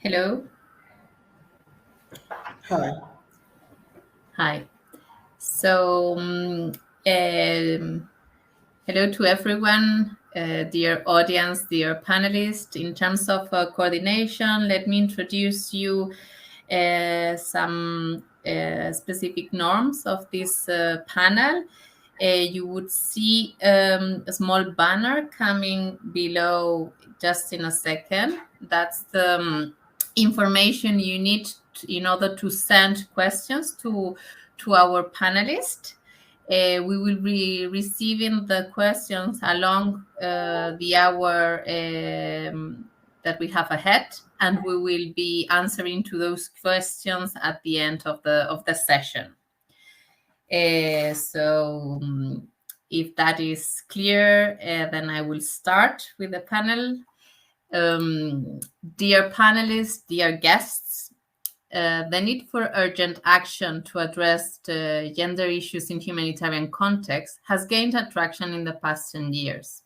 Hello. Hi. Hi. So, hello to everyone, dear audience, dear panelists. In terms of coordination, let me introduce you some specific norms of this panel. You would see a small banner coming below just in a second. That's the information you need in order to send questions to our panelists. We will be receiving the questions along the hour that we have ahead, and we will be answering to those questions at the end of the session. If that is clear, then I will start with the panel. Dear panelists, dear guests, the need for urgent action to address gender issues in humanitarian context has gained attraction in the past 10 years.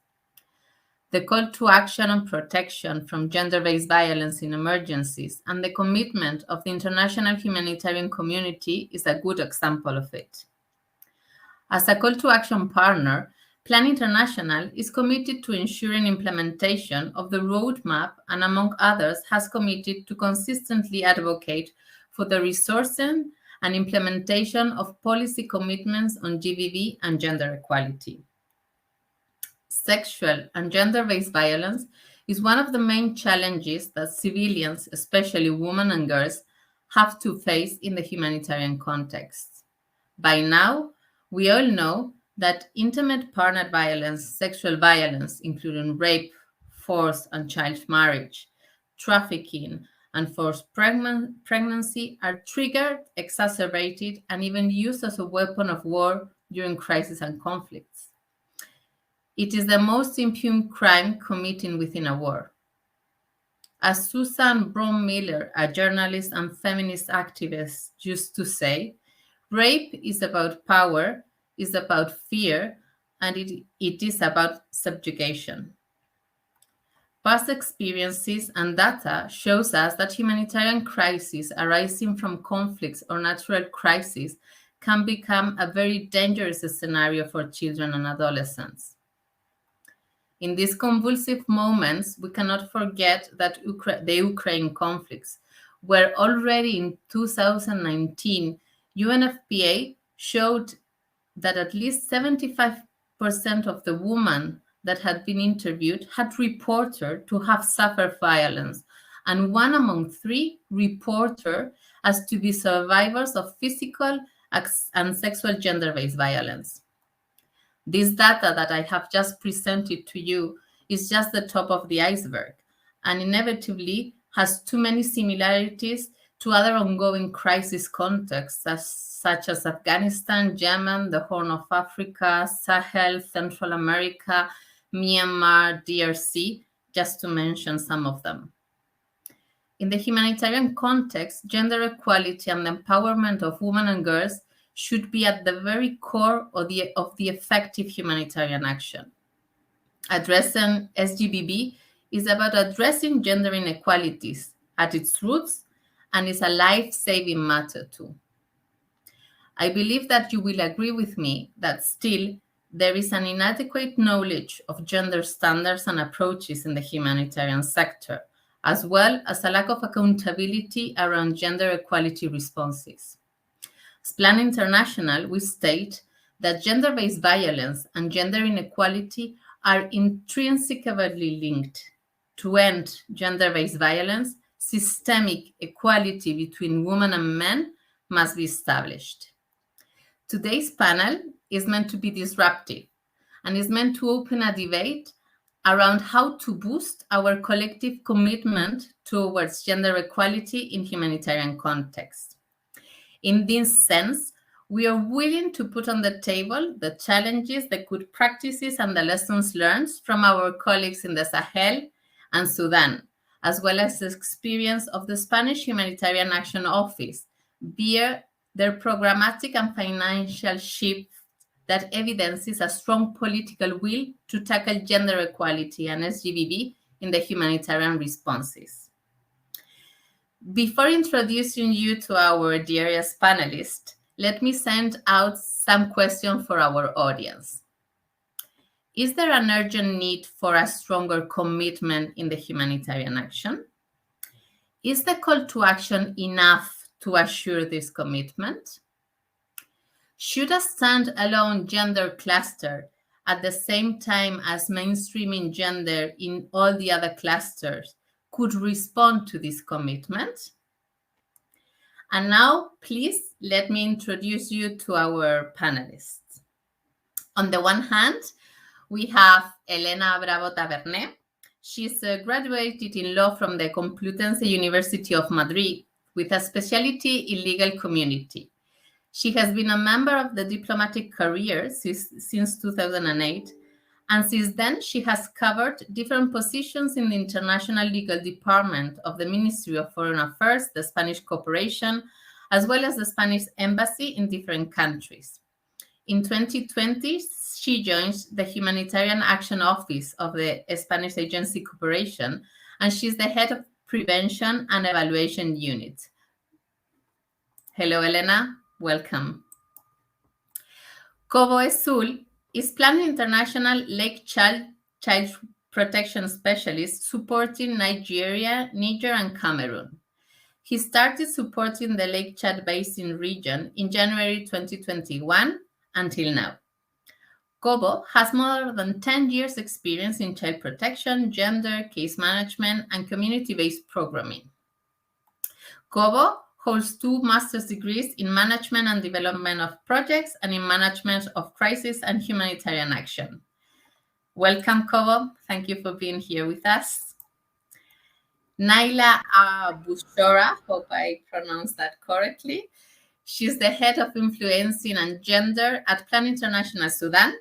The call to action on protection from gender-based violence in emergencies and the commitment of the international humanitarian community is a good example of it. As a call to action partner, Plan International is committed to ensuring implementation of the roadmap and, among others, has committed to consistently advocate for the resourcing and implementation of policy commitments on GBV and gender equality. Sexual and gender-based violence is one of the main challenges that civilians, especially women and girls, have to face in the humanitarian context. By now, we all know that intimate partner violence, sexual violence, including rape, forced and child marriage, trafficking, and forced pregnancy, are triggered, exacerbated, and even used as a weapon of war during crises and conflicts. It is the most impune crime committed within a war. As Susan Brome-Miller, a journalist and feminist activist, used to say, rape is about power, is about fear, and it is about subjugation. Past experiences and data shows us that humanitarian crises arising from conflicts or natural crises can become a very dangerous scenario for children and adolescents. In these convulsive moments, we cannot forget that the Ukraine conflicts, where already in 2019, UNFPA showed that at least 75% of the women that had been interviewed had reported to have suffered violence, and one among three reported as to be survivors of physical and sexual gender-based violence. This data that I have just presented to you is just the top of the iceberg and inevitably has too many similarities to other ongoing crisis contexts such as Afghanistan, Yemen, the Horn of Africa, Sahel, Central America, Myanmar, DRC, just to mention some of them. In the humanitarian context, gender equality and the empowerment of women and girls should be at the very core of the effective humanitarian action. Addressing SGBV is about addressing gender inequalities at its roots and is a life-saving matter too. I believe that you will agree with me that still there is an inadequate knowledge of gender standards and approaches in the humanitarian sector, as well as a lack of accountability around gender equality responses. As Plan International, we state that gender-based violence and gender inequality are intrinsically linked. To end gender-based violence, systemic equality between women and men must be established. Today's panel is meant to be disruptive and is meant to open a debate around how to boost our collective commitment towards gender equality in humanitarian contexts. In this sense, we are willing to put on the table the challenges, the good practices, and the lessons learned from our colleagues in the Sahel and Sudan, as well as the experience of the Spanish Humanitarian Action Office via their programmatic and financial shift that evidences a strong political will to tackle gender equality and SGBV in the humanitarian responses. Before introducing you to our dearest panelist, let me send out some questions for our audience. Is there an urgent need for a stronger commitment in the humanitarian action? Is the call to action enough to assure this commitment? Should a standalone gender cluster at the same time as mainstreaming gender in all the other clusters could respond to this commitment? And now, please let me introduce you to our panelists. On the one hand, we have Elena Bravo Tabernet. She's graduated in law from the Complutense University of Madrid with a specialty in legal community. She has been a member of the diplomatic career since 2008, and since then she has covered different positions in the International Legal Department of the Ministry of Foreign Affairs, the Spanish Corporation, as well as the Spanish Embassy in different countries. In 2020, she joins the Humanitarian Action Office of the Spanish Agency Corporation, and she's the head of Prevention and Evaluation Unit. Hello, Elena. Welcome. Kobo Esul is Plan International Lake Child Protection Specialist supporting Nigeria, Niger, and Cameroon. He started supporting the Lake Chad Basin region in January 2021 until now. Kobo has more than 10 years experience in child protection, gender, case management, and community-based programming. Kobo holds 2 master's degrees in management and development of projects and in management of crisis and humanitarian action. Welcome, Kobo. Thank you for being here with us. Naila Bushora, hope I pronounced that correctly. She's the head of influencing and gender at Plan International Sudan,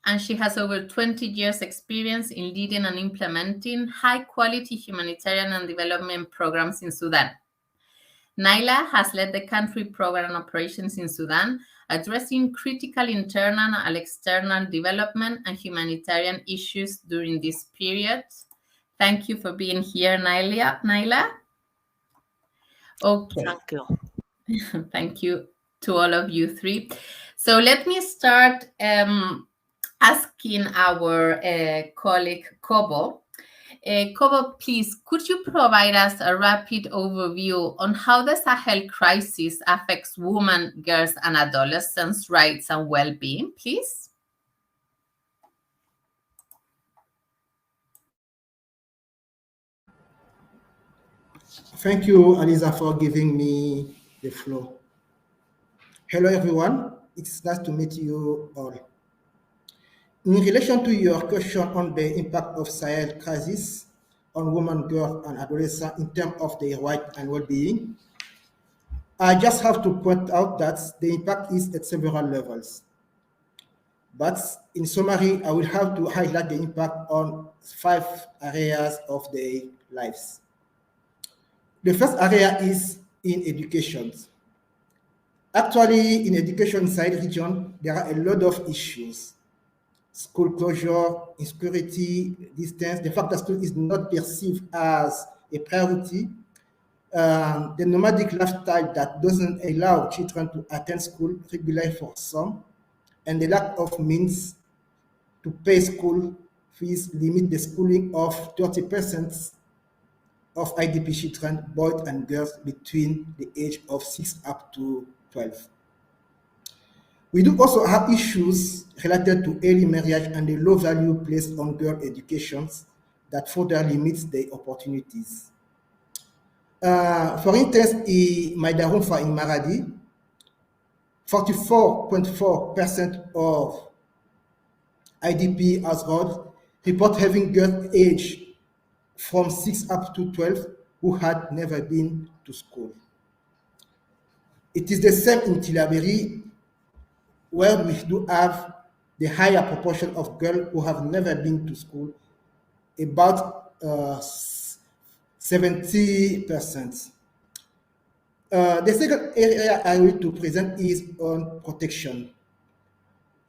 and she has over 20 years experience in leading and implementing high-quality humanitarian and development programs in Sudan. Naila has led the country program operations in Sudan, addressing critical internal and external development and humanitarian issues during this period. Thank you for being here, Naila. Okay. Thank you. Thank you to all of you three. So let me start asking our colleague Kobo. Kobo, please, could you provide us a rapid overview on how the Sahel crisis affects women, girls, and adolescents' rights and well-being, please? Thank you, Aliza, for giving me the floor. Hello, everyone. It's nice to meet you all. In relation to your question on the impact of Sahel crisis on women, girls, and adolescents in terms of their rights and well-being, I just have to point out that the impact is at several levels. But in summary, I will have to highlight the impact on 5 areas of their lives. The first area is in education. Actually, in education side region, there are a lot of issues. School closure, insecurity, distance, the fact that school is not perceived as a priority, the nomadic lifestyle that doesn't allow children to attend school regularly for some, and the lack of means to pay school fees limit the schooling of 30% of IDP children, boys and girls between the age of 6 up to 12. We do also have issues related to early marriage and the low value placed on girl educations that further limits their opportunities. For instance, in Maidarumfa in Maradi, 44.4% of IDP households report having girls aged from 6 up to 12 who had never been to school. It is the same in Tilaberi, where we do have the higher proportion of girls who have never been to school, about 70%. The second area I want to present is on protection.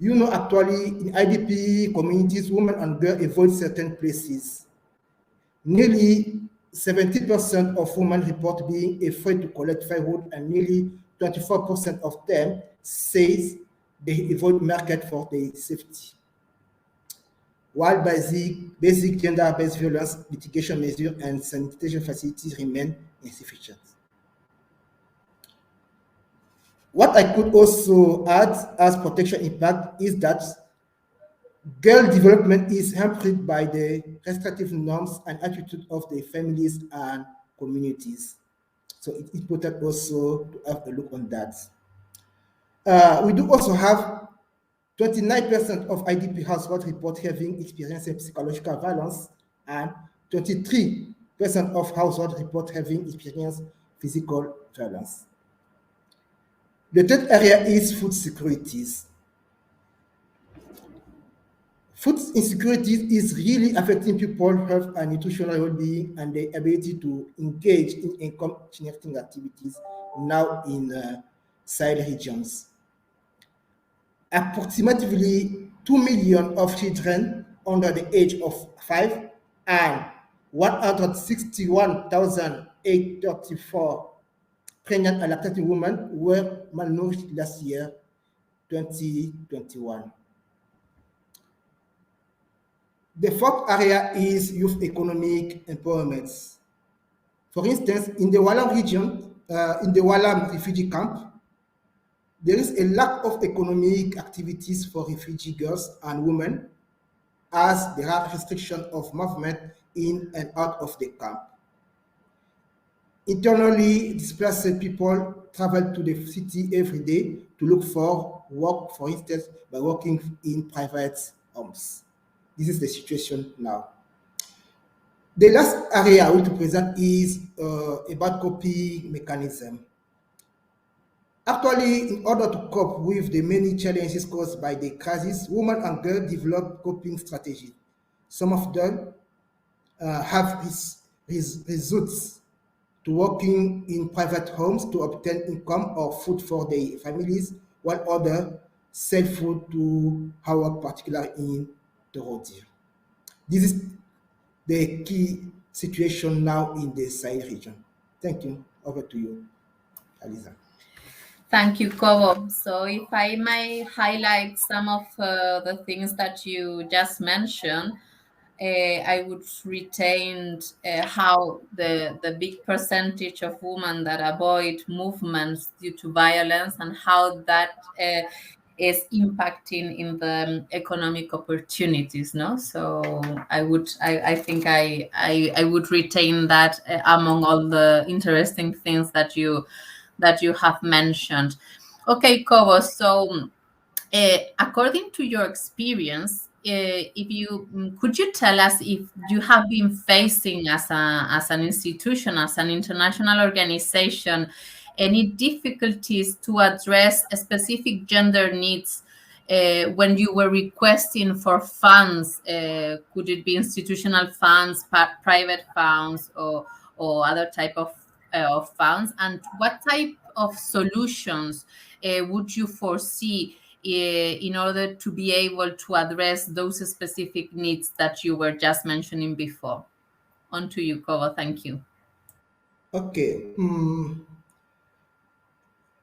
You know, actually, in IDP communities, women and girls avoid certain places. Nearly 70% of women report being afraid to collect firewood, and nearly 24% of them says they avoid market for their safety. While basic gender-based violence mitigation measures and sanitation facilities remain insufficient. What I could also add as protection impact is that girl development is hampered by the restrictive norms and attitude of the families and communities. So it's important also to have a look on that. We do also have 29% of IDP households report having experienced psychological violence, and 23% of households report having experienced physical violence. The third area is food securities. Food insecurity is really affecting people's health and nutritional well-being and their ability to engage in income-generating activities now in Sahel regions. Approximately 2 million of children under the age of 5 and 161,834 pregnant and lactating women were malnourished last year, 2021. The fourth area is youth economic empowerment. For instance, in the Walam region, in the Walam refugee camp, there is a lack of economic activities for refugee girls and women as there are restrictions of movement in and out of the camp. Internally displaced people travel to the city every day to look for work, for instance, by working in private homes. This is the situation now. The last area I want to present is about coping mechanism. Actually, in order to cope with the many challenges caused by the crisis, women and girls develop coping strategies. Some of them have results to working in private homes to obtain income or food for their families, while others sell food to our particularly in the road. This is the key situation now in the Sahel region. Thank you. Over to you, Aliza. Thank you, Kobo. So, if I may highlight some of the things that you just mentioned, I would retain how the big percentage of women that avoid movements due to violence and how that is impacting in the economic opportunities. No, so I think I would retain that among all the interesting things that you have mentioned. Okay, Kobo. So according to your experience, if you could you tell us if you have been facing as an institution, as an international organization, any difficulties to address specific gender needs when you were requesting for funds? Could it be institutional funds, private funds, or other type of funds? And what type of solutions would you foresee in order to be able to address those specific needs that you were just mentioning before? On to you, Kova. Thank you. Okay.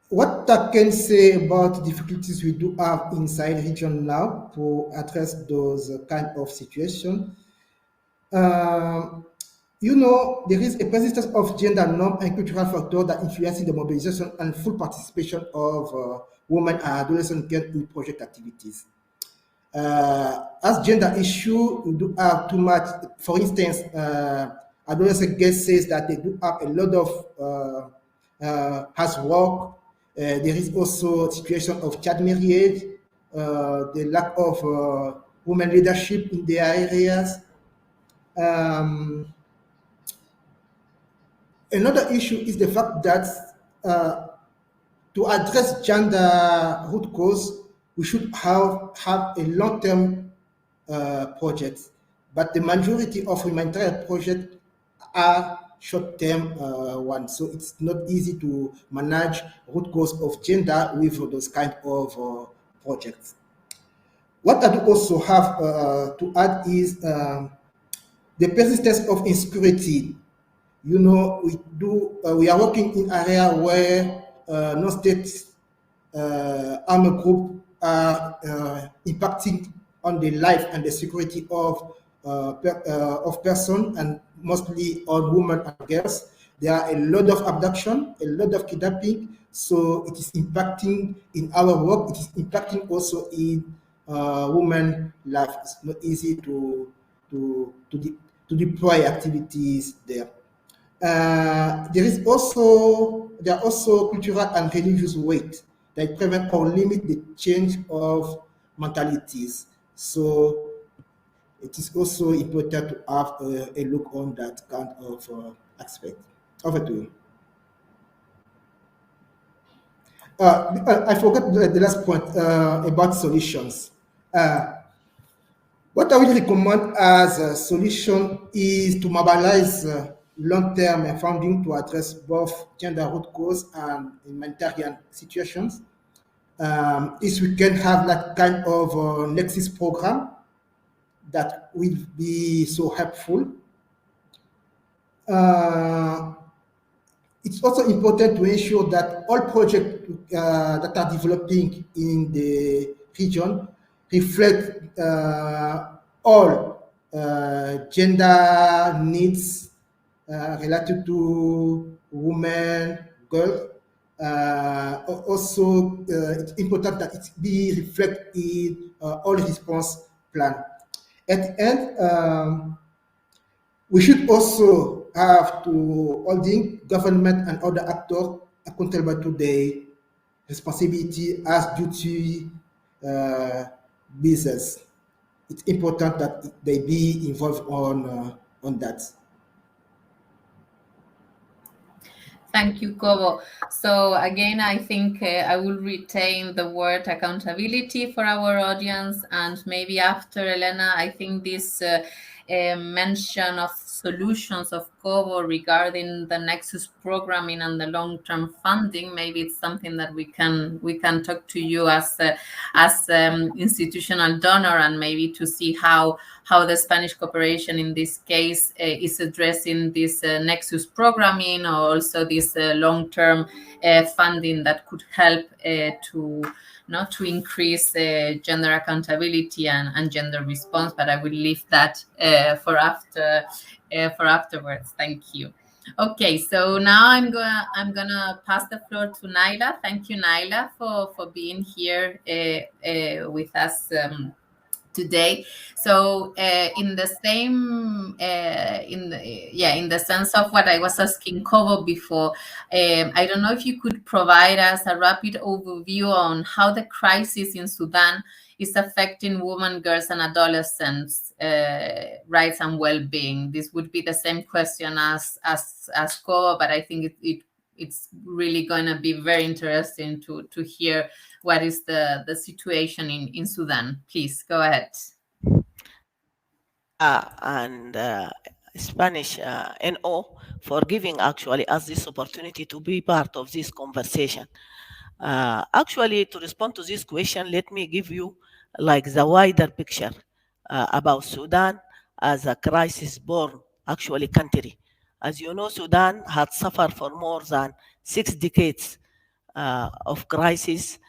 What I can say about difficulties we do have inside region now to address those kind of situation. Um, there is a persistence of gender norm and cultural factor that influences the mobilization and full participation of women and adolescent girls in project activities. As gender issue, we do have too much. For instance, adolescent girls says that they do have a lot of housework. There is also situation of child marriage, the lack of women leadership in their areas. Um, Another issue is the fact that uh, to address gender root cause, we should have a long-term project, but the majority of humanitarian projects are short-term ones, so it's not easy to manage root cause of gender with those kind of projects. What I do also have to add is the persistence of insecurity. We are working in area where non-state armed group are impacting on the life and the security of person, and mostly on women and girls. There are a lot of abduction, a lot of kidnapping, so it is impacting in our work. It is impacting also in women life. It's not easy to to, de- to deploy activities there. There are also cultural and religious weight that prevent or limit the change of mentalities. So it is also important to have a look on that kind of aspect. Over to you. I forgot the last point about solutions. Uh, what I would recommend as a solution is to mobilize long-term funding to address both gender root cause and humanitarian situations. If we can have that kind of Nexus program, that will be so helpful. Uh, it's also important to ensure that all projects that are developing in the region reflect all gender needs related to women, girls. Also, it's important that it be reflected in all response plan. At the end, we should also have to holding government and other actors accountable to their responsibility as duty uh, business. It's important that they be involved on that. Thank you, Kobo. So again, I think I will retain the word accountability for our audience, and maybe after Elena, I think this mention of solutions of Kobo regarding the Nexus programming and the long-term funding, maybe it's something that we can talk to you as institutional donor, and maybe to see how the Spanish cooperation in this case is addressing this Nexus programming, or also this long-term funding that could help to not to increase gender accountability and gender response. But I will leave that for afterwards. Thank you. Okay, so now I'm gonna pass the floor to Naila. Thank you, Naila, for being here with us today. So in the same in the sense of what I was asking Kovo before, I don't know if you could provide us a rapid overview on how the crisis in Sudan is affecting women, girls, and adolescents rights and well-being. This would be the same question as Kovo, but I think it's really going to be very interesting to hear what is the situation in Sudan. Please go ahead. And Spanish NO for giving actually us this opportunity to be part of this conversation. Actually, to respond to this question, let me give you like the wider picture about Sudan as a crisis-born actually country. As you know, Sudan had suffered for more than 6 decades of crisis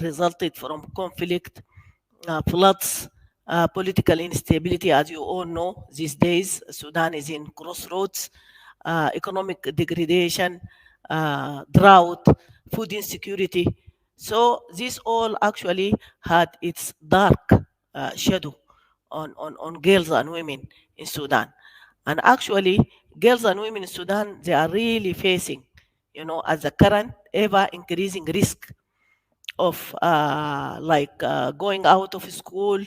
resulted from conflict, floods, political instability. As you all know, these days Sudan is in crossroads, economic degradation, drought, food insecurity. So this all actually had its dark shadow on girls and women in Sudan. And actually, girls and women in Sudan, they are really facing, as a current ever increasing risk of going out of school,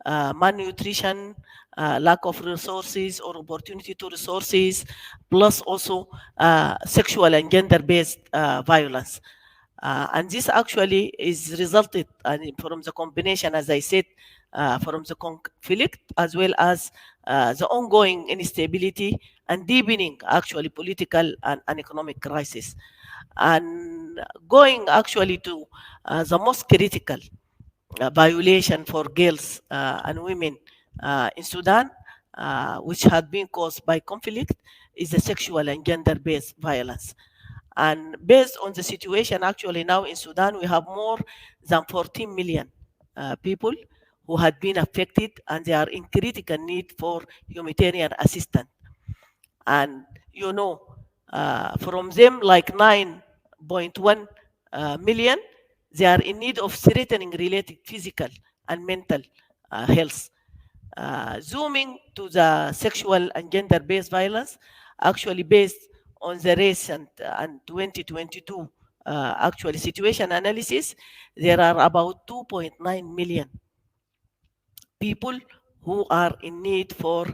malnutrition, lack of resources or opportunity to resources, plus also sexual and gender-based violence. And this actually is resulted from the combination, as I said, from the conflict as well as the ongoing instability and deepening actually political and economic crisis. And going actually to the most critical violation for girls and women in Sudan, which had been caused by conflict, is the sexual and gender-based violence. And based on the situation actually now in Sudan, we have more than 14 million people who had been affected, and they are in critical need for humanitarian assistance. And you know, from them, like 9.1 million, they are in need of threatening related physical and mental health. Zooming to the sexual and gender based violence, actually based on the recent and 2022 actually situation analysis, there are about 2.9 million people who are in need for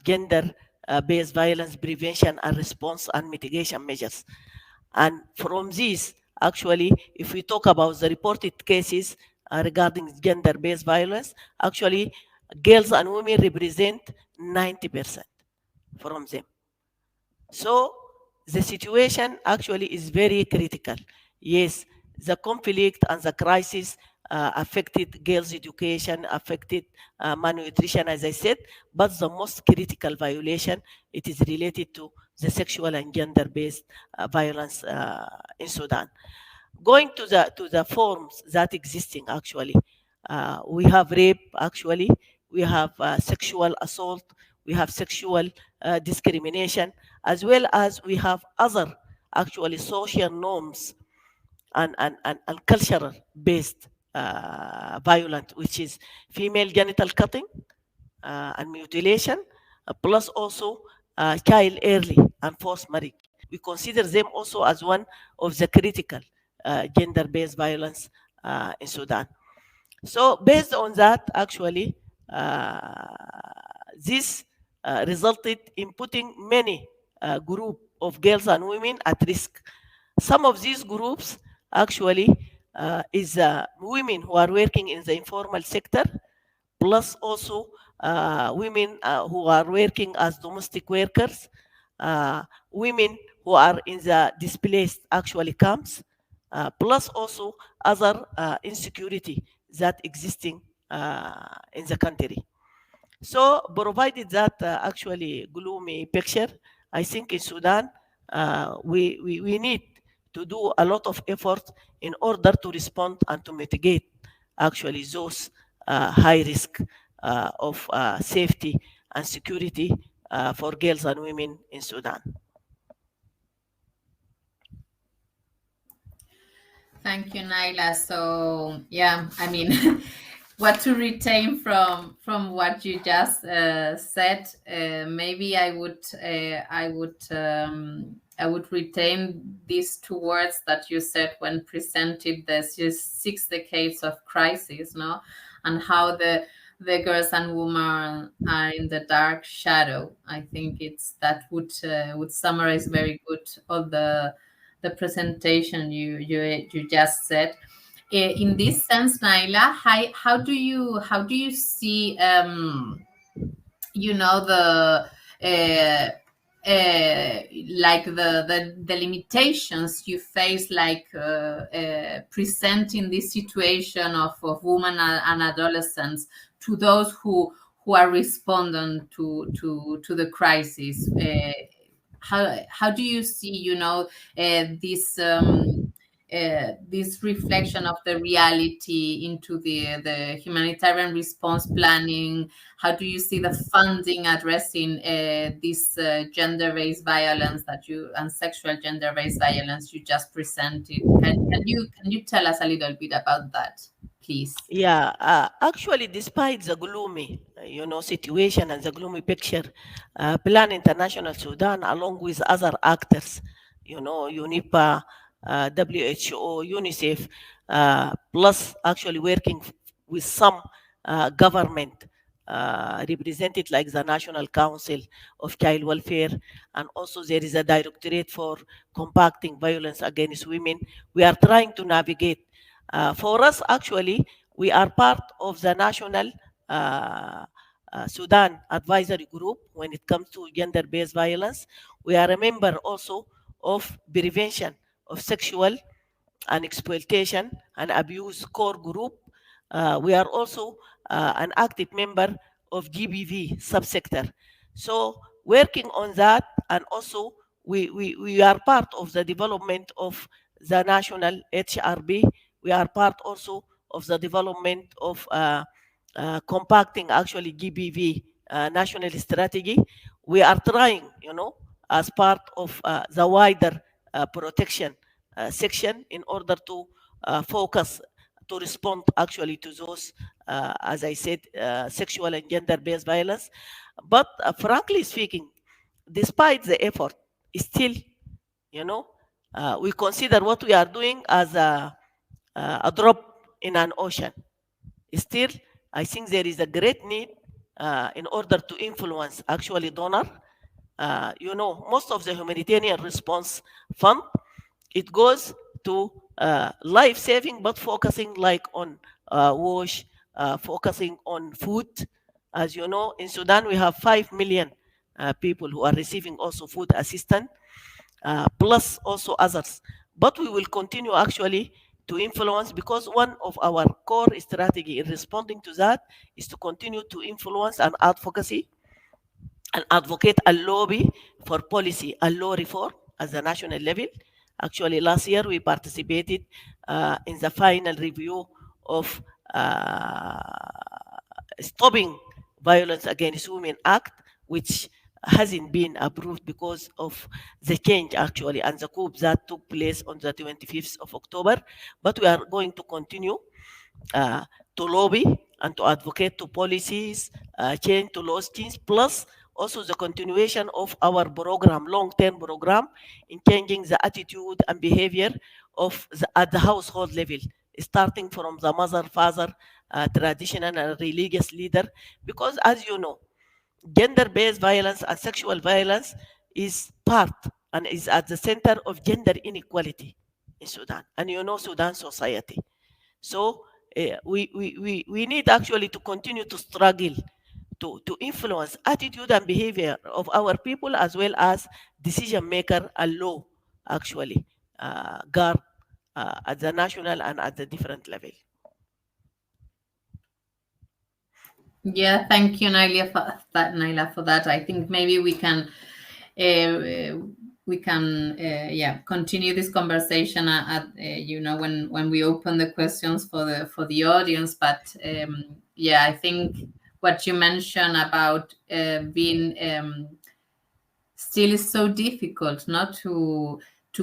gender based violence prevention and response and mitigation measures. And from these, actually, if we talk about the reported cases regarding gender based violence, actually, girls and women represent 90% from them. So the situation actually is very critical. Yes, the conflict and the crisis affected girls' education, affected malnutrition, as I said, but the most critical violation, it is related to the sexual and gender-based violence in Sudan. Going to the forms that existing actually, we have rape actually, we have sexual assault, we have sexual discrimination, as well as we have other actually social norms and cultural based violence, which is female genital cutting and mutilation, plus also child early and forced marriage. We consider them also as one of the critical gender-based violence in Sudan. So based on that, actually, this resulted in putting many group of girls and women at risk. Some of these groups actually is women who are working in the informal sector, plus also women who are working as domestic workers, women who are in the displaced actually camps, plus also other insecurity that existing in the country. So provided that actually gloomy picture, I think in Sudan, we need to do a lot of effort in order to respond and to mitigate actually those high risk of safety and security for girls and women in Sudan. Thank you, Naila. So yeah, I mean, what to retain from what you just said? Maybe I would retain these two words that you said when presented the 6 decades of crisis, no, and how the girls and women are in the dark shadow. I think it's that would summarize very good all the presentation you just said. In this sense, Naila, how do you see the like the limitations you face, like presenting this situation of women and adolescents to those who are responding to the crisis? How do you see this this reflection of the reality into the humanitarian response planning? How do you see the funding addressing this gender-based violence that you and sexual gender-based violence you just presented? Can you tell us a little bit about that, please? Yeah, actually, despite the gloomy, situation and the gloomy picture, Plan International Sudan, along with other actors, UNIPA, WHO, UNICEF, plus actually working with some government represented like the National Council of Child Welfare, and also there is a Directorate for Combating Violence Against Women. We are trying to navigate. For us, actually, we are part of the National Sudan Advisory Group when it comes to gender-based violence. We are a member also of prevention of sexual and exploitation and abuse core group. We are also an active member of GBV subsector. So working on that and also we are part of the development of the national HRB. We are part also of the development of compacting actually GBV national strategy. We are trying, as part of the wider protection section in order to focus to respond actually to those, as I said, sexual and gender-based violence. But frankly speaking, despite the effort, still, you know, we consider what we are doing as a drop in an ocean. Still, I think there is a great need in order to influence actually donor. Most of the humanitarian response fund, it goes to life saving, but focusing like on wash, focusing on food. As you know, in Sudan, we have 5 million people who are receiving also food assistance, plus also others. But we will continue actually to influence, because one of our core strategy in responding to that is to continue to influence and advocacy and advocate and lobby for policy and law reform at the national level. Actually, last year we participated in the final review of Stopping Violence Against Women Act, which hasn't been approved because of the change actually and the coup that took place on the 25th of October. But we are going to continue uh, to lobby and to advocate to policies, change to laws change, plus also the continuation of our program, long-term program, in changing the attitude and behavior at the household level, starting from the mother, father, traditional and religious leader. Because as you know, gender-based violence and sexual violence is part and is at the center of gender inequality in Sudan. And Sudan society. So we need actually to continue to struggle to influence attitude and behavior of our people, as well as decision maker and law actually guard at the national and at the different level. Yeah, thank you, Naila, for that. I think maybe uh, we can yeah, continue this conversation when we open the questions for the audience. But yeah, I think what you mentioned about being still is so difficult not to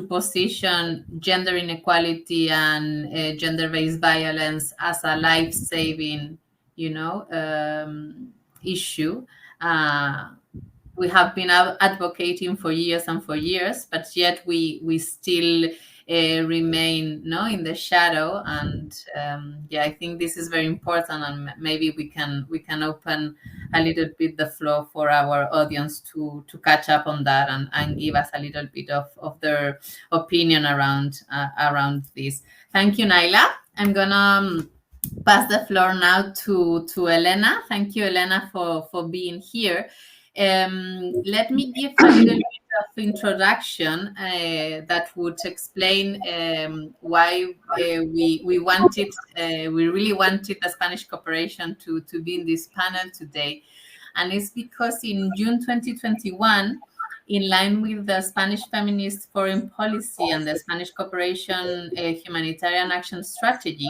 position gender inequality and gender-based violence as a life-saving issue. uh, we have been advocating for years and for years, but yet we still remain in the shadow. And yeah, I think this is very important, and maybe we can open a little bit the floor for our audience to catch up on that, and give us a little bit of their opinion around this. Thank you, Naila. I'm gonna pass the floor now to Elena. Thank you, Elena, for being here. Let me give a little bit of introduction that would explain why we really wanted the Spanish Cooperation to be in this panel today. And it's because in June 2021, in line with the Spanish feminist foreign policy and the Spanish Cooperation humanitarian action strategy,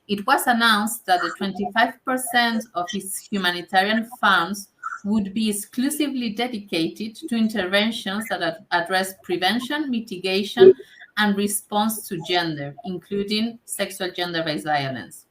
it was announced that the 25% of its humanitarian funds would be exclusively dedicated to interventions that address prevention, mitigation, and response to gender, including sexual gender-based violence.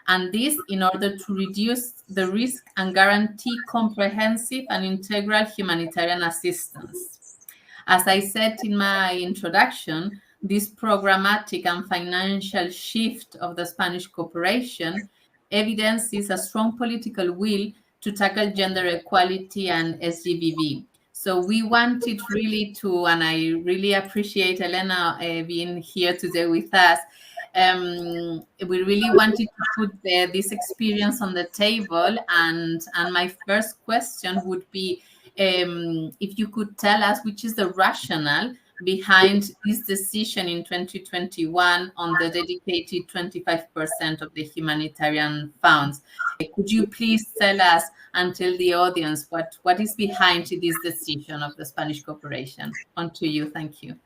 And this in order to reduce the risk and guarantee comprehensive and integral humanitarian assistance. As I said in my introduction, this programmatic and financial shift of the Spanish cooperation evidences a strong political will to tackle gender equality and SGBV. So we wanted really to, and I really appreciate Elena being here today with us. We really wanted to put this experience on the table, and my first question would be, if you could tell us which is the rationale behind this decision in 2021 on the dedicated 25% of the humanitarian funds. Could you please tell us and tell the audience what is behind this decision of the Spanish corporation? On to you. Thank you.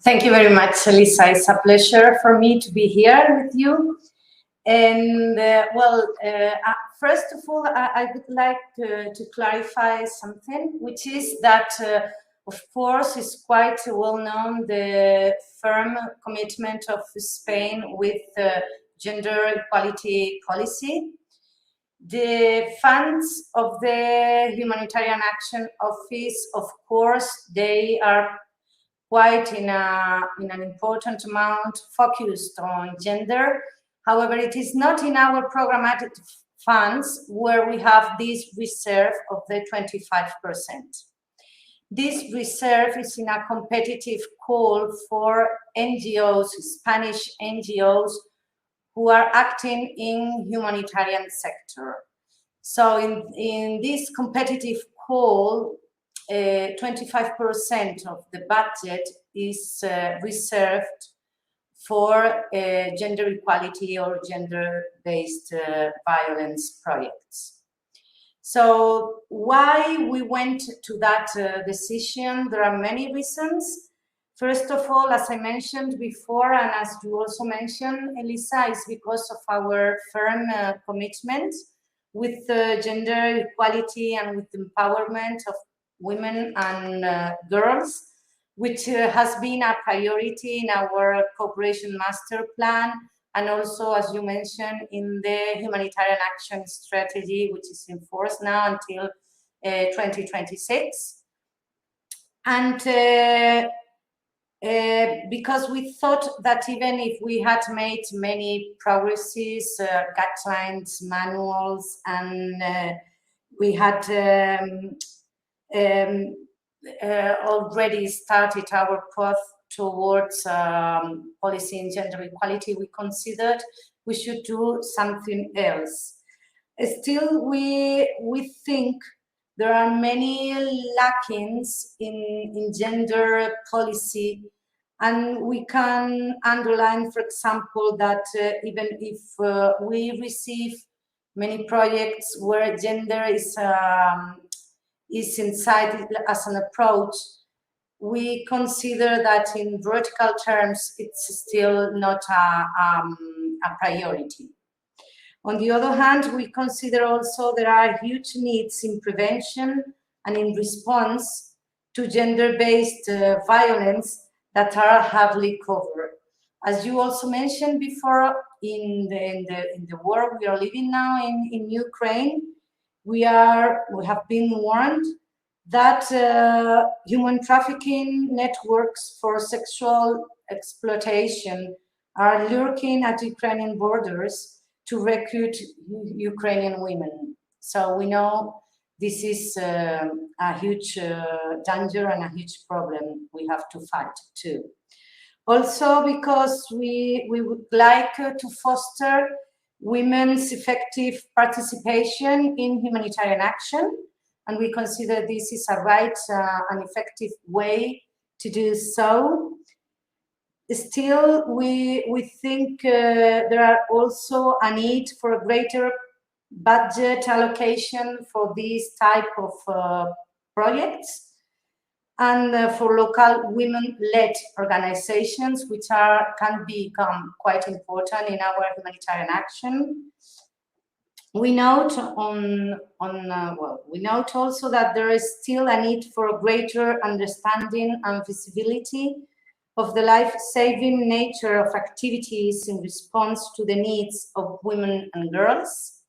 Thank you very much, Elisa. It's a pleasure for me to be here with you. And first of all, I would like to clarify something, which is that, of course, it's quite well known the firm commitment of Spain with gender equality policy. The funds of the Humanitarian Action Office, of course, they are quite in an important amount focused on gender. However, it is not in our programmatic funds where we have this reserve of the 25%. This reserve is in a competitive call for NGOs, Spanish NGOs, who are acting in humanitarian sector. So in this competitive call, 25% of the budget is reserved for gender equality or gender-based violence projects. So why we went to that decision? There are many reasons. First of all, as I mentioned before, and as you also mentioned, Elisa, is because of our firm commitment with gender equality and with empowerment of women and girls, which has been a priority in our cooperation master plan, and also, as you mentioned, in the humanitarian action strategy, which is in force now until 2026. And because we thought that even if we had made many progresses, guidelines, manuals, and we had already started our path towards policy in gender equality, we considered we should do something else. Still, we think there are many lackings in gender policy, and we can underline, for example, that even if we receive many projects where gender is inside as an approach, we consider that in vertical terms, it's still not a priority. On the other hand, we consider also there are huge needs in prevention and in response to gender-based violence that are hardly covered. As you also mentioned before, in the war we are living now in Ukraine, we have been warned that human trafficking networks for sexual exploitation are lurking at Ukrainian borders to recruit Ukrainian women. So we know this is a huge danger and a huge problem we have to fight too. Also because we would like to foster women's effective participation in humanitarian action, and we consider this is a right and effective way to do so. Still, we think there are also a need for a greater budget allocation for these type of projects, and for local women-led organizations, which can become quite important in our humanitarian action. We note we note also that there is still a need for a greater understanding and visibility of the life-saving nature of activities in response to the needs of women and girls.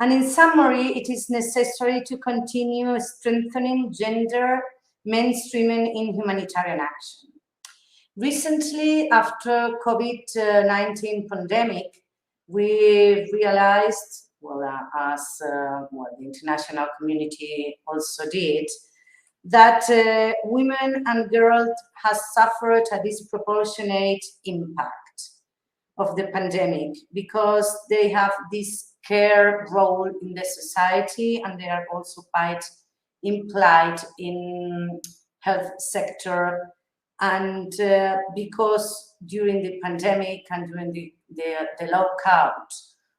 And in summary, it is necessary to continue strengthening gender mainstreaming in humanitarian action. Recently, after COVID-19 pandemic, we realized, as the international community also did, that women and girls have suffered a disproportionate impact of the pandemic because they have this care role in the society, and they are also quite implied in health sector And because during the pandemic and during the lockout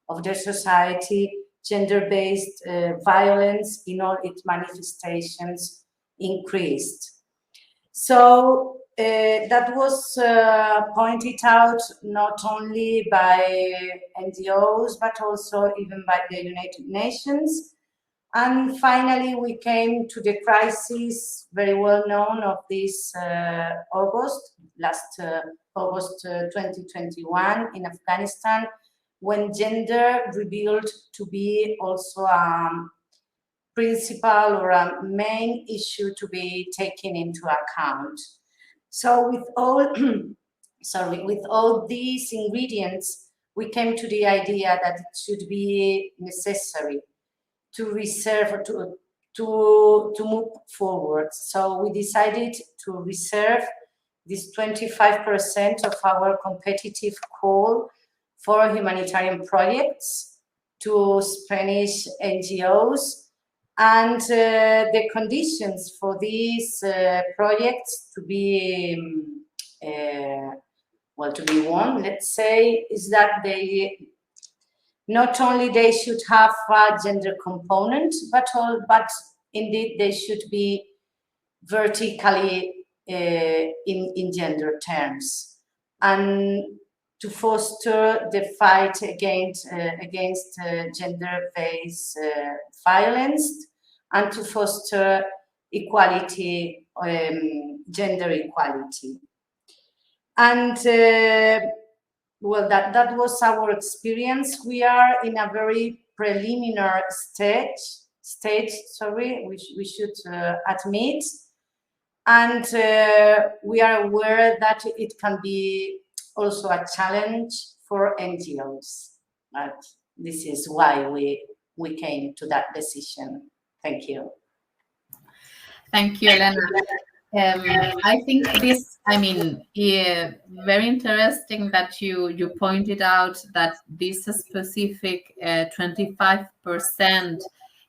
of the society, gender-based violence in all its manifestations increased. So that was pointed out not only by NGOs, but also even by the United Nations. And finally, we came to the crisis, very well known, of this last August 2021 in Afghanistan, when gender revealed to be also a principal or a main issue to be taken into account. So with all, with all these ingredients, we came to the idea that it should be necessary to reserve or to move forward. So we decided to reserve this 25% of our competitive call for humanitarian projects to Spanish NGOs, and the conditions for these projects to be to be won, let's say, is that they not only they should have a gender component, but indeed they should be vertically in gender terms, and to foster the fight against gender-based violence, and to foster equality, gender equality. And well, that was our experience. We are in a very preliminary stage, sorry, we should admit. And we are aware that it can be also a challenge for NGOs. But this is why we came to that decision. Thank you. Thank you, Elena. I think this, very interesting that you pointed out that this specific 25%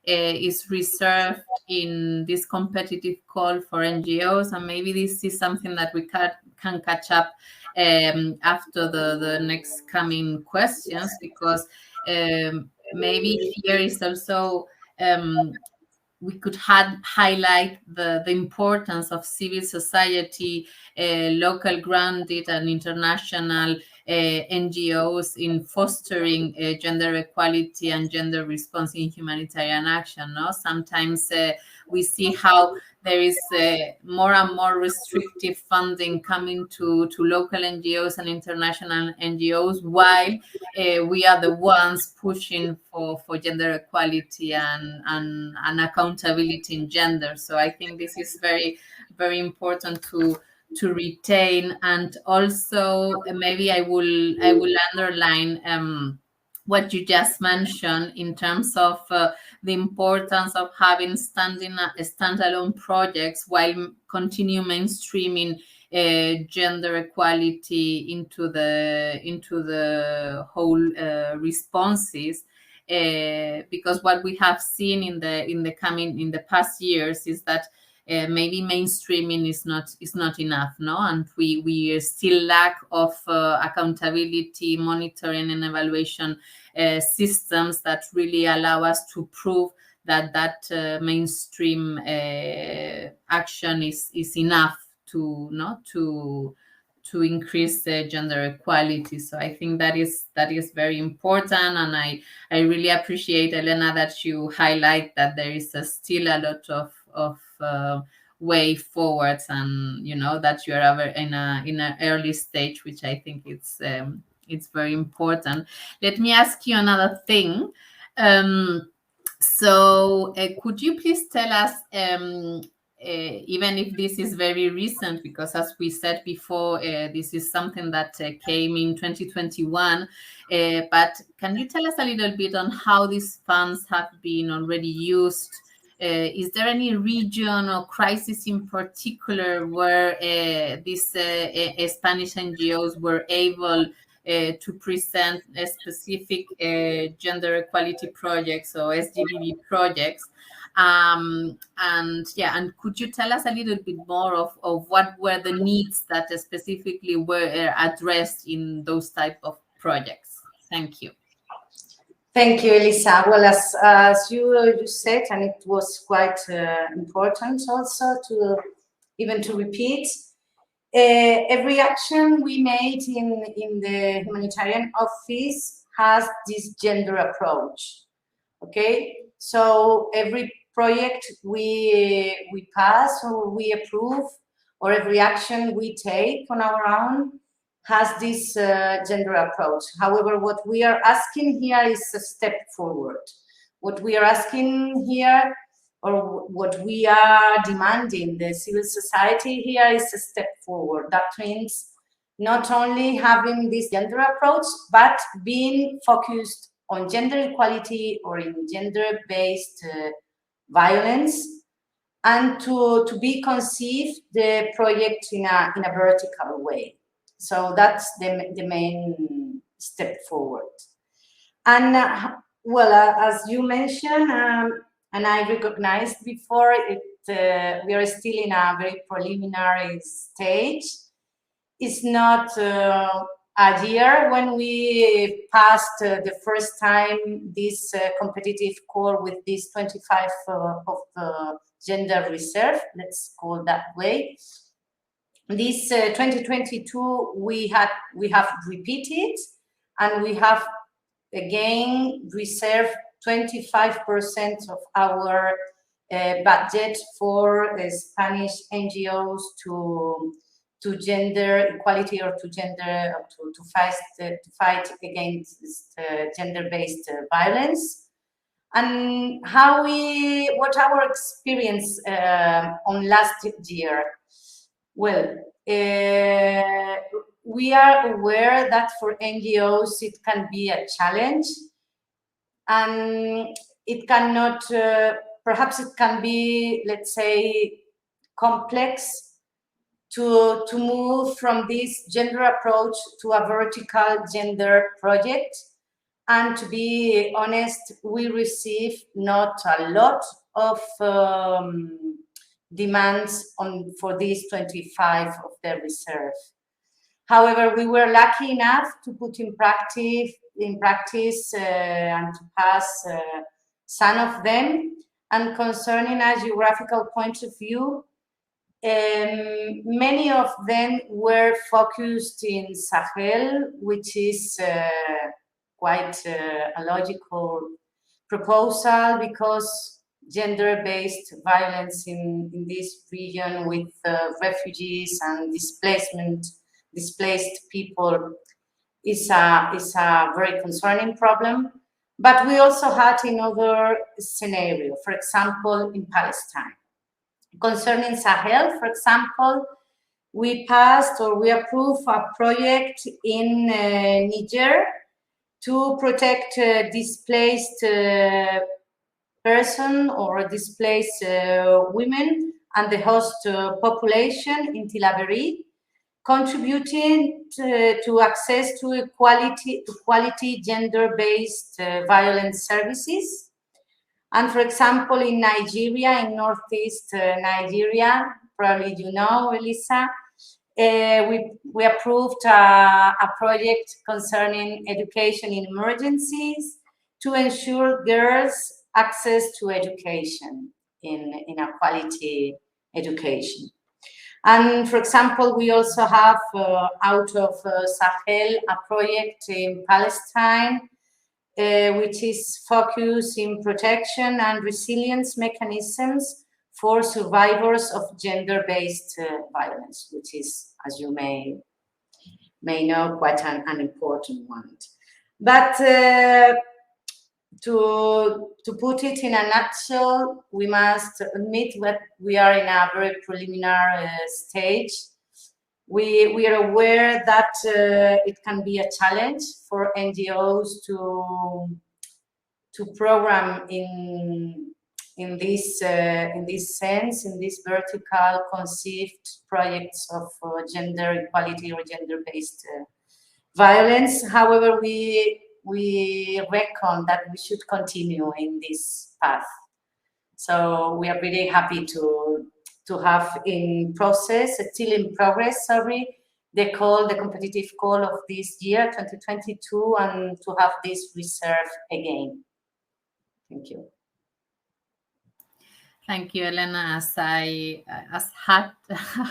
is reserved in this competitive call for NGOs, and maybe this is something that we can catch up after the next coming questions, because maybe here is also we could highlight the importance of civil society, local grounded and international NGOs in fostering gender equality and gender response in humanitarian action. No, sometimes we see how there is more and more restrictive funding coming to local NGOs and international NGOs, while we are the ones pushing for gender equality and accountability in gender. So I think this is very, very important to retain. And also maybe I will underline what you just mentioned in terms of the importance of having standalone projects while continue mainstreaming gender equality into the whole responses, because what we have seen in the past years is that maybe mainstreaming is not enough, no, and we still lack of accountability, monitoring, and evaluation systems that really allow us to prove that mainstream action is enough to increase gender equality. So I think that is very important, and I really appreciate, Elena, that you highlight that there is still a lot of way forwards, and that you are in an early stage, which I think it's very important. Let me ask you another thing. So could you please tell us, even if this is very recent, because as we said before, this is something that came in 2021, but can you tell us a little bit on how these funds have been already used? Is there any region or crisis in particular where these Spanish NGOs were able to present a specific gender equality projects or SGBB projects. And yeah, and could you tell us a little bit more of what were the needs that specifically were addressed in those type of projects? Thank you. Thank you, Elisa. Well, as you said, and it was quite important also to even to repeat, every action we made in the humanitarian office has this gender approach. Okay, so every project we pass or we approve, or every action we take on our own has this gender approach. However, what we are asking here is a step forward. What we are asking here, or what we are demanding the civil society here, is a step forward. That means not only having this gender approach, but being focused on gender equality or in gender-based violence, and to be conceived the project in a vertical way. So that's the main step forward. And well, as you mentioned, and I recognized before, we are still in a very preliminary stage. It's not a year when we passed the first time this competitive call with this 25 of the gender reserve, let's call that way. This 2022 we have repeated, and we have again reserved 25% of our budget for Spanish NGOs to gender equality, or to fight against gender-based violence. And what our experience on last year? Well, we are aware that for NGOs it can be a challenge, and it cannot, perhaps it can be, let's say, complex to move from this gender approach to a vertical gender project. And to be honest, we receive not a lot of demands for these 25 of the reserve. However, we were lucky enough to put in practice and to pass some of them. And concerning a geographical point of view, many of them were focused in Sahel, which is quite a logical proposal, because gender-based violence in this region with refugees and displaced people is a very concerning problem. But we also had another scenario, for example, in Palestine. Concerning Sahel, for example, we passed or we approved a project in Niger to protect displaced person or displaced women and the host population in Tillaberi, contributing to access to quality gender-based violence services. And for example, in Nigeria, in northeast Nigeria, probably you know, Elisa, we approved a project concerning education in emergencies to ensure girls access to education in a quality education. And for example, we also have out of Sahel a project in Palestine, which is focused in protection and resilience mechanisms for survivors of gender-based violence, which is, as you may know, quite an important one. But to put it in a nutshell, we must admit that we are in a very preliminary stage. We are aware that it can be a challenge for NGOs to program in this sense, in these vertical conceived projects of gender equality or gender-based violence. However, we reckon that we should continue in this path. So we are really happy to have in process, still in progress, sorry, the call, the competitive call of this year, 2022, and to have this reserve again. Thank you. Thank you, Elena. As hat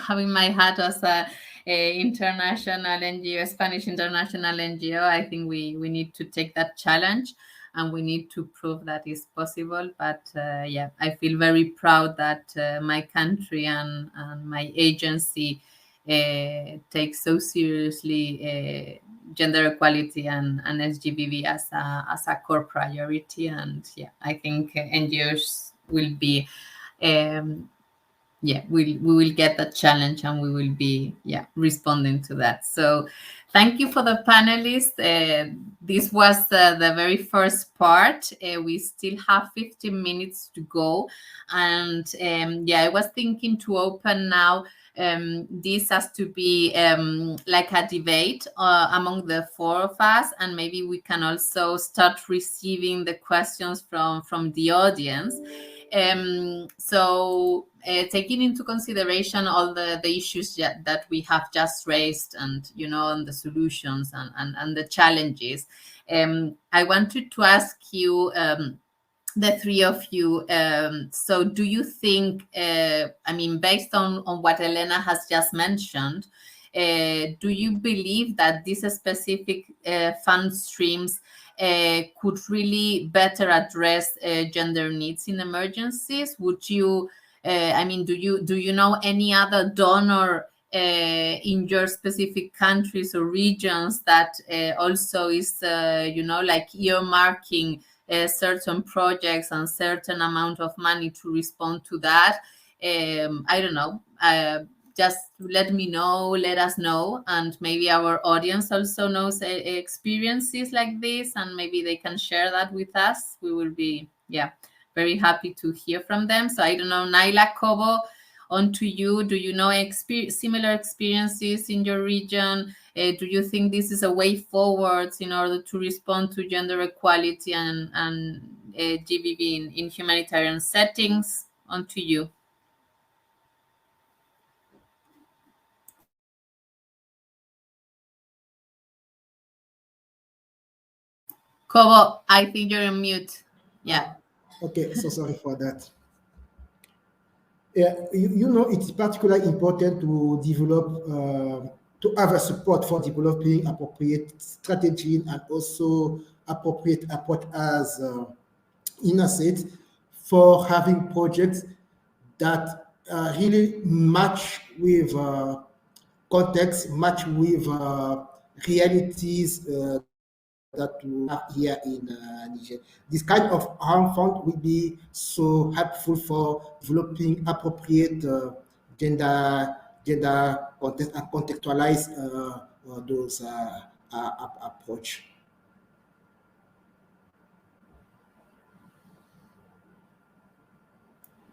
having my hat as a international NGO, Spanish international NGO, I think we need to take that challenge, and we need to prove that it's possible. But yeah, I feel very proud that my country and my agency take so seriously gender equality and SGBV as a core priority. And yeah, I think NGOs will be yeah, we will get that challenge, and we will be responding to that. So thank you for the panelists. This was the very first part. We still have 15 minutes to go, and I was thinking to open now. This has to be like a debate among the four of us, and maybe we can also start receiving the questions from the audience. So taking into consideration all the issues that we have just raised, and and the solutions and the challenges, I wanted to ask you, the three of you, so do you think, based on what Elena has just mentioned, do you believe that these specific fund streams could really better address gender needs in emergencies? Would you, do you know any other donor in your specific countries or regions that also is, like earmarking certain projects and certain amount of money to respond to that? I don't know. Just let us know, and maybe our audience also knows experiences like this, and maybe they can share that with us. We will be very happy to hear from them. So I don't know, Naila, Kobo, on to you. Do you know similar experiences in your region? Do you think this is a way forward in order to respond to gender equality and GBV in humanitarian settings? On to you. Kobo, I think you're on mute. Yeah. Okay, so sorry for that. Yeah, it's particularly important to develop, to have a support for developing appropriate strategy and also appropriate approach as Ina said, for having projects that really match with context, match with realities that we have here in Niger. This kind of harm fund will be so helpful for developing appropriate gender context and contextualize those approach.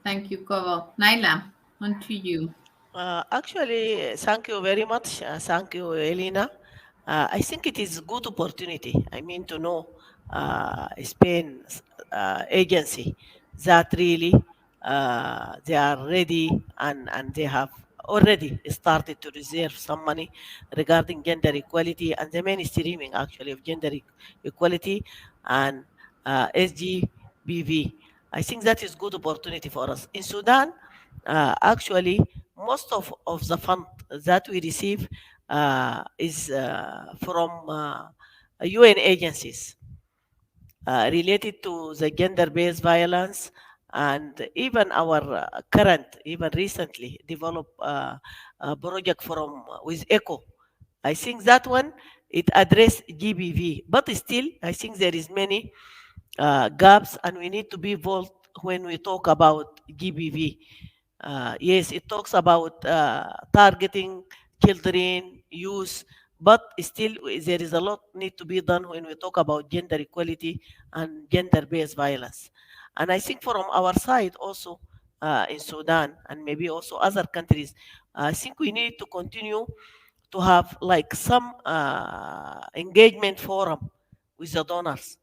Thank you, Kobo. Naila, on to you. Actually, thank you very much. Thank you, Elena. I think it is good opportunity. I mean, to know Spain's agency that really they are ready, and they have already started to reserve some money regarding gender equality and the mainstreaming actually of gender equality and SGBV. I think that is good opportunity for us. In Sudan, actually, most of the fund that we receive is from UN agencies related to the gender-based violence, and even our current, even recently developed project from with ECHO. I think that one it addressed GBV, but still I think there is many gaps, and we need to be bold when we talk about GBV. Yes, it talks about targeting children, youth, but still there is a lot need to be done when we talk about gender equality and gender-based violence. And I think from our side also in Sudan and maybe also other countries, I think we need to continue to have like some engagement forum with the donors,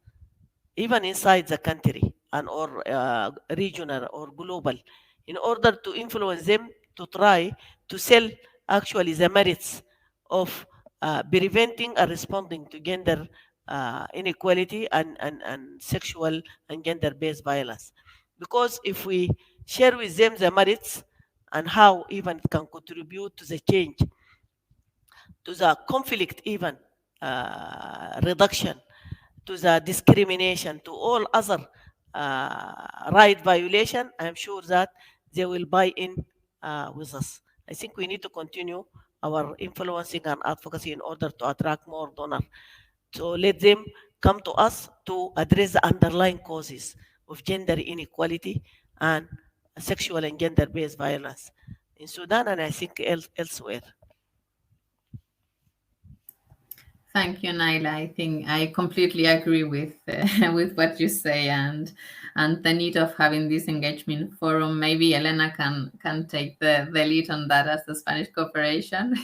even inside the country and or regional or global, in order to influence them to try to sell actually the merits of preventing and responding to gender inequality and sexual and gender-based violence. Because if we share with them the merits and how even it can contribute to the change, to the conflict even reduction, to the discrimination, to all other right violation, I'm sure that they will buy in with us. I think we need to continue our influencing and advocacy in order to attract more donors. So let them come to us to address the underlying causes of gender inequality and sexual and gender-based violence in Sudan and I think elsewhere. Thank you, Naila. I think I completely agree with with what you say, and the need of having this engagement forum. Maybe Elena can take the lead on that as the Spanish cooperation.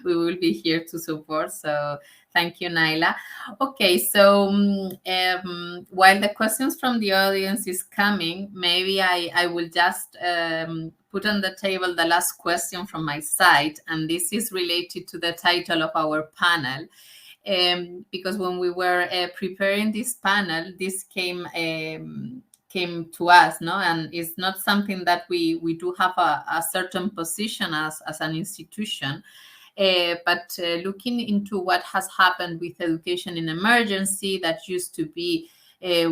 We will be here to support. So thank you, Naila. Okay, so while the questions from the audience is coming, maybe I will just put on the table the last question from my side, and this is related to the title of our panel. Because when we were preparing this panel, this came to us, no, and it's not something that we do have a certain position as an institution. But looking into what has happened with education in emergency, that used to be a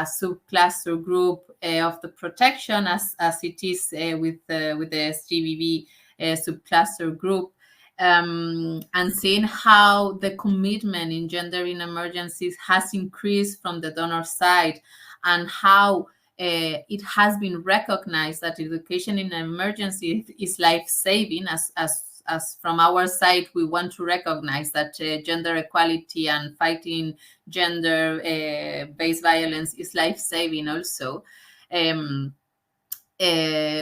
subcluster group of the protection, as it is with the SGBV subcluster group, and seeing how the commitment in gender in emergencies has increased from the donor side, and how it has been recognized that education in emergency is life-saving. As from our side, we want to recognize that gender equality and fighting gender-based violence is life-saving also.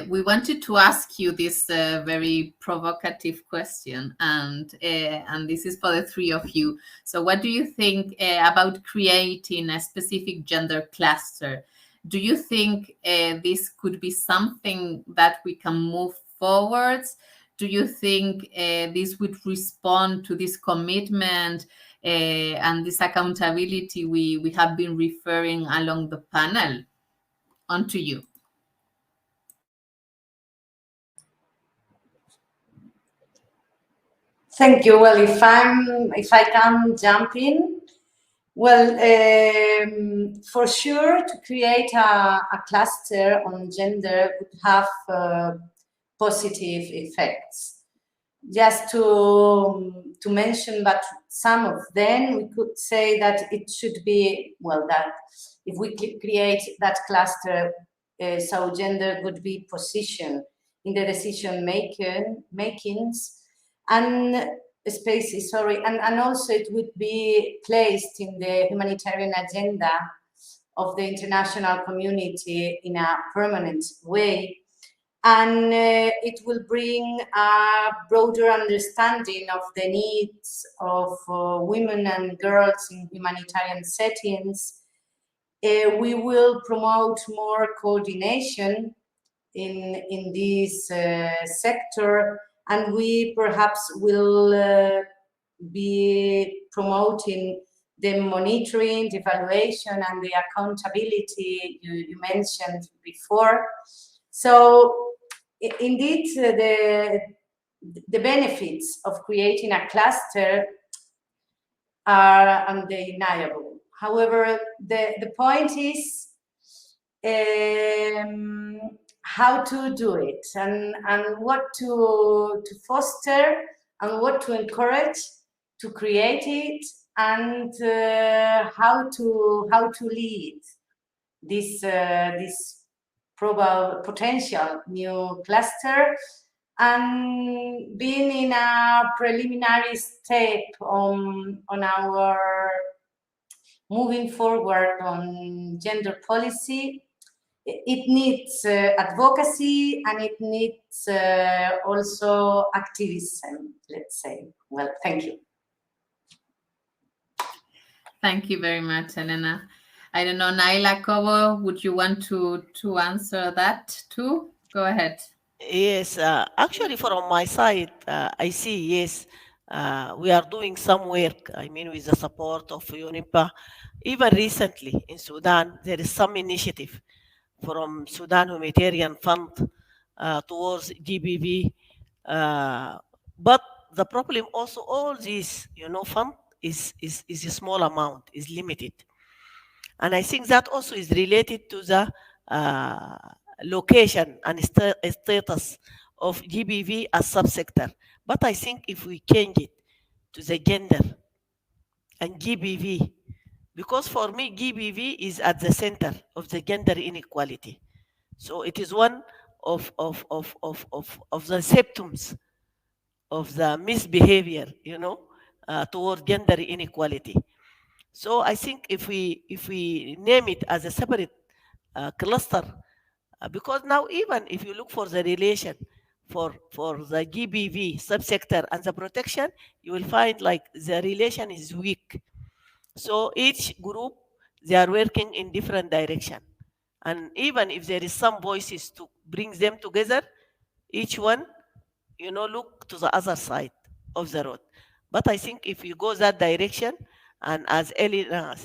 We wanted to ask you this very provocative question, and this is for the three of you. So, what do you think about creating a specific gender cluster? Do you think this could be something that we can move forwards? Do you think this would respond to this commitment and this accountability we have been referring along the panel? On to you. Thank you. Well, if I can jump in, well, for sure, to create a cluster on gender would have positive effects. Just to mention, but some of them, we could say that it should be, well, that if we create that cluster, so gender would be positioned in the decision makings and spaces, sorry, and also it would be placed in the humanitarian agenda of the international community in a permanent way. And it will bring a broader understanding of the needs of women and girls in humanitarian settings. We will promote more coordination in this sector, and we perhaps will be promoting the monitoring, the evaluation, and the accountability you mentioned before. So indeed, the benefits of creating a cluster are undeniable. However, the point is how to do it, and what to foster and what to encourage to create it, and how to lead this probable potential new cluster, and being in a preliminary step on our moving forward on gender policy. it needs advocacy, and it needs also activism, let's say. Well, thank you. Thank you very much, Elena. I don't know, Naila Kobo, would you want to answer that too? Go ahead. Yes, actually, from my side, I see, yes, we are doing some work. I mean, with the support of UNIPA. Even recently in Sudan, there is some initiative from Sudan Humanitarian Fund towards GBV. Uh, but the problem also, all this, fund is a small amount, is limited. And I think that also is related to the uh, location and status of GBV as subsector. But I think if we change it to the gender and GBV, because for me, GBV is at the center of the gender inequality. So it is one of the symptoms of the misbehavior, toward gender inequality. So I think if we name it as a separate cluster, because now even if you look for the relation for the GBV subsector and the protection, you will find like the relation is weak. So each group, they are working in different direction, and even if there is some voices to bring them together, each one look to the other side of the road. But I think if you go that direction, and as Elena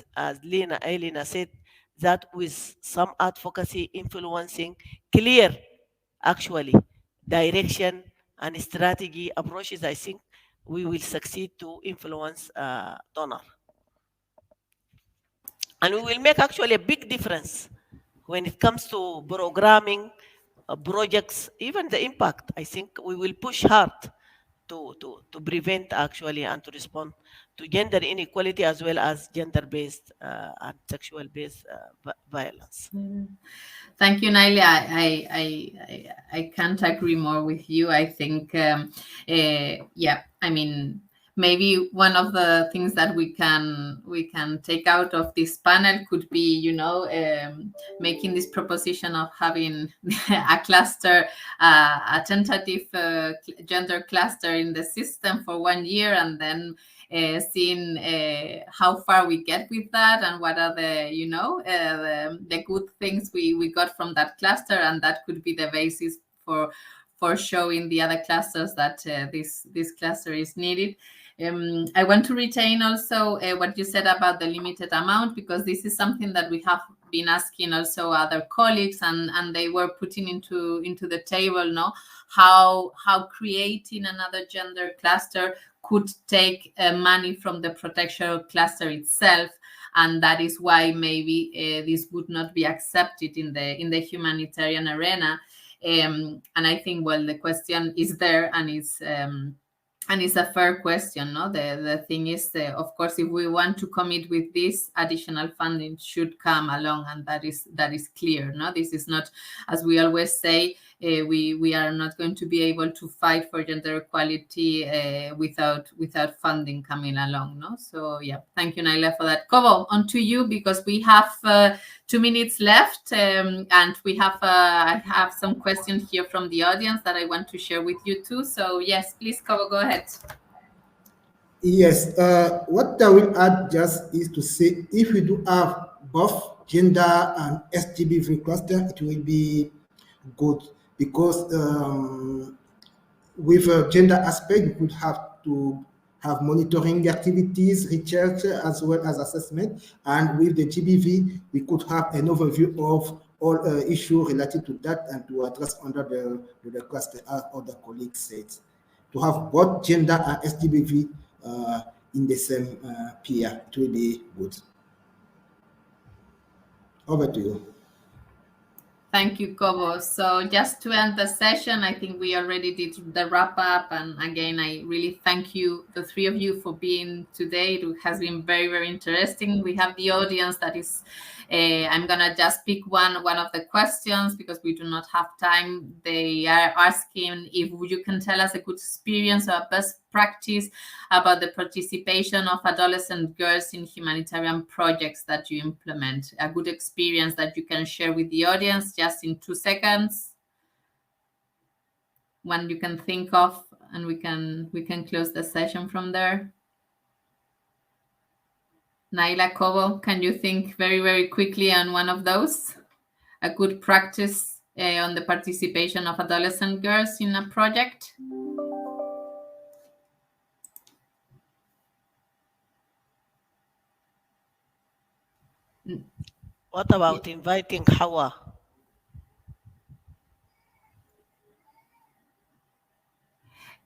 said, that with some advocacy influencing clear, actually, direction and strategy approaches, I think we will succeed to influence donor. And we will make actually a big difference when it comes to programming projects, even the impact. I think we will push hard to prevent actually and to respond to gender inequality as well as gender-based and sexual-based violence. Thank you, Naila. I can't agree more with you. I think, yeah, I mean, maybe one of the things that we can take out of this panel could be, making this proposition of having a cluster, a tentative gender cluster in the system for 1 year, and then seeing how far we get with that, and what are the good things we got from that cluster, and that could be the basis for showing the other clusters that this cluster is needed. I want to retain also what you said about the limited amount, because this is something that we have been asking also other colleagues, and they were putting into the table, how creating another gender cluster could take money from the protection cluster itself, and that is why maybe this would not be accepted in the humanitarian arena. And I think, well, the question is there, and it's a fair question. No, the thing is, of course, if we want to commit with this, additional funding should come along, and that is clear. No, this is not, as we always say, we are not going to be able to fight for gender equality without funding coming along. No, so yeah, thank you, Naila, for that. Kobo, on to you, because we have 2 minutes left, and I have some questions here from the audience that I want to share with you too. So yes, please, Kobo, go ahead. Yes, what I will add just is to say, if we do have both gender and SGBV cluster, it will be good, because with a gender aspect, we could have to have monitoring activities, research, as well as assessment. And with the GBV, we could have an overview of all issues related to that, and to address under the cluster, as other colleagues said. To have both gender and SGBV in the same peer, it will be good. Over to you. Thank you, Kobo. So just to end the session, I think we already did the wrap up. And again, I really thank you, the three of you, for being today. It has been very, very interesting. We have the audience that is, I'm gonna just pick one of the questions because we do not have time. They are asking if you can tell us a good experience or best practice about the participation of adolescent girls in humanitarian projects that you implement. A good experience that you can share with the audience just in 2 seconds. One you can think of, and we can close the session from there. Naila, Kobo, can you think very, very quickly on one of those? A good practice on the participation of adolescent girls in a project? What about inviting Hawa?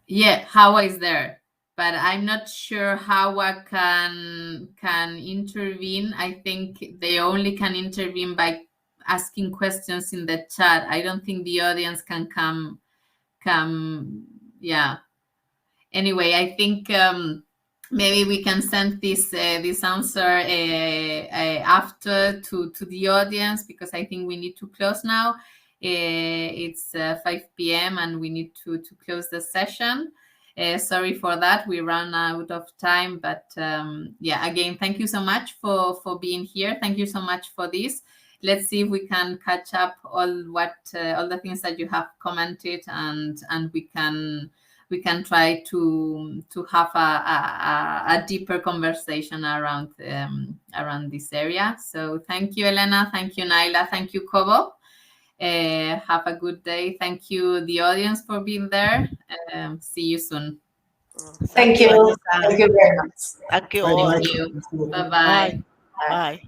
Yeah, Hawa is there, but I'm not sure Hawa can intervene. I think they only can intervene by asking questions in the chat. I don't think the audience can come. Yeah. Anyway, I think maybe we can send this answer after to the audience, because I think we need to close now. It's 5 p.m. and we need to close the session. Sorry for that, we ran out of time, but yeah, again, thank you so much for being here. Thank you so much for this. Let's see if we can catch up all the things that you have commented, and we can try to have a deeper conversation around this area. So thank you, Elena. Thank you, Naila. Thank you, Kobo. Have a good day. Thank you, the audience, for being there. See you soon. Thank you, you. Anissa. Thank you very much. Thank you Bye all. bye. Thank you. Thank you. Bye-bye. Bye. Bye.